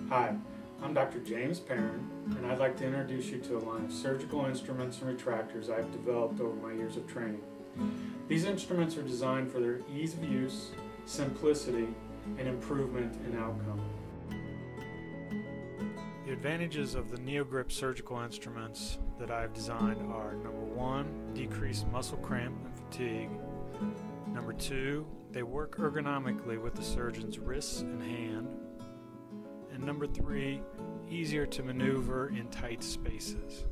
Hi, I'm Dr. James Perin, and I'd like to introduce you to a line of surgical instruments and retractors I've developed over my years of training. These instruments are designed for their ease of use, simplicity, and improvement in outcome. The advantages of the NeoGrip surgical instruments that I've designed are: number 1, decreased muscle cramp and fatigue. Number 2, they work ergonomically with the surgeon's wrists and hand. And number 3, easier to maneuver in tight spaces.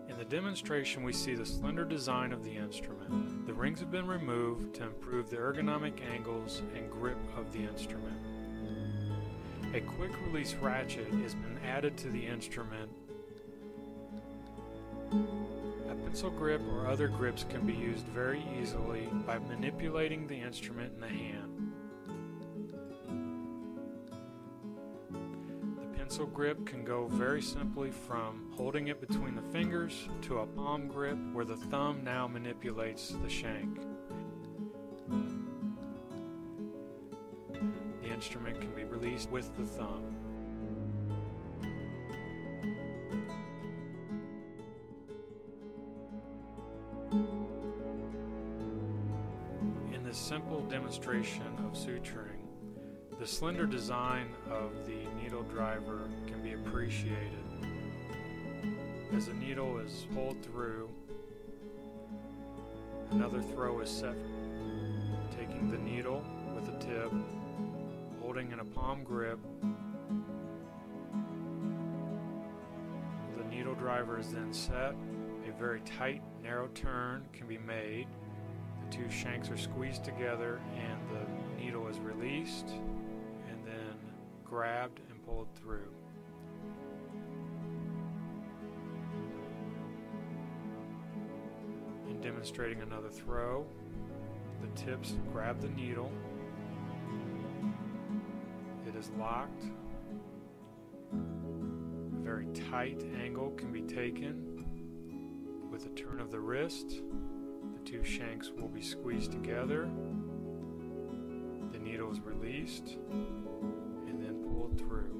In the demonstration, we see the slender design of the instrument. The rings have been removed to improve the ergonomic angles and grip of the instrument. A quick release ratchet has been added to the instrument. A pencil grip or other grips can be used very easily by manipulating the instrument in the hand. Pencil grip can go very simply from holding it between the fingers to a palm grip where the thumb now manipulates the shank. The instrument can be released with the thumb. In this simple demonstration of suturing, the slender design of the needle driver can be appreciated. As the needle is pulled through, another throw is set, taking the needle with the tip, holding in a palm grip. The needle driver is then set. A very tight, narrow turn can be made. The two shanks are squeezed together and the needle is released, and then grabbed and pulled through. In demonstrating another throw, the tips grab the needle. It is locked. A very tight angle can be taken. With a turn of the wrist, the two shanks will be squeezed together. The needle is released and then pulled through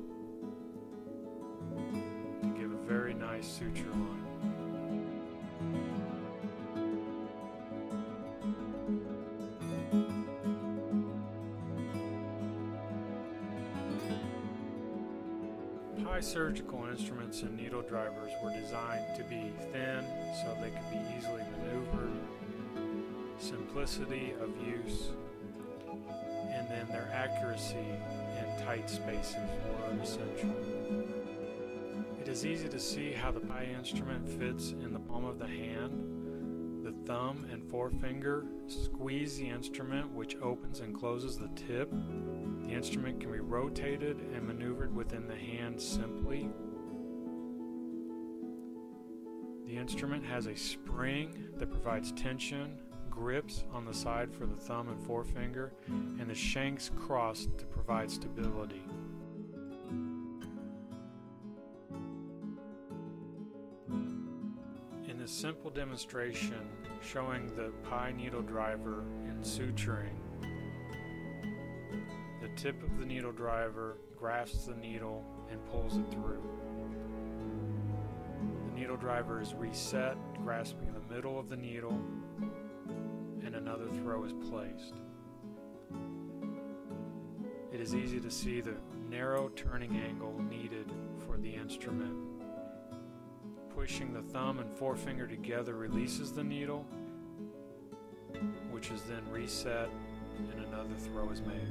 to give a very nice suture line. Pie surgical instruments and needle drivers were designed to be thin so they could be easily maneuvered, simplicity of use, and then their accuracy in tight spaces were essential. It is easy to see how the pie instrument fits in the palm of the hand. The thumb and forefinger squeeze the instrument, which opens and closes the tip. The instrument can be rotated and maneuvered within the hand simply. The instrument has a spring that provides tension, grips on the side for the thumb and forefinger, and the shanks cross to provide stability. In this simple demonstration showing the pie needle driver in suturing, the tip of the needle driver grasps the needle and pulls it through. The needle driver is reset, grasping the middle of the needle, and another throw is placed. It is easy to see the narrow turning angle needed for the instrument. Pushing the thumb and forefinger together releases the needle, which is then reset and another throw is made.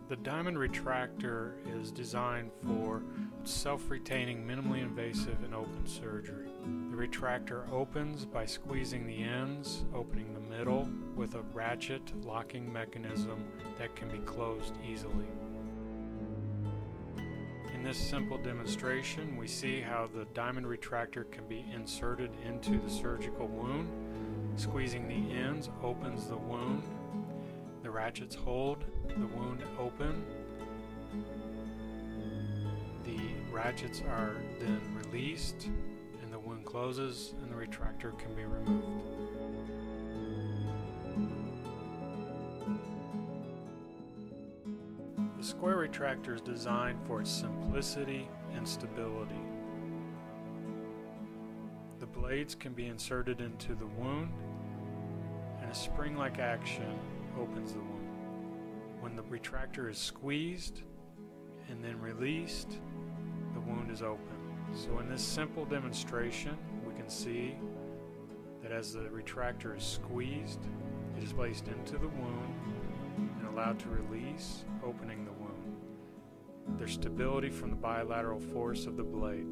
The diamond retractor is designed for self-retaining, minimally invasive, and open surgery. The retractor opens by squeezing the ends, opening the middle with a ratchet locking mechanism that can be closed easily. In this simple demonstration, we see how the diamond retractor can be inserted into the surgical wound. Squeezing the ends opens the wound. The ratchets hold the wound open, The ratchets are then released and the wound closes and the retractor can be removed. The square retractor is designed for its simplicity and stability. The blades can be inserted into the wound, and a spring-like action opens the wound. When the retractor is squeezed and then released, the wound is open. So in this simple demonstration, we can see that as the retractor is squeezed, it is placed into the wound and allowed to release, opening the wound. There's stability from the bilateral force of the blade.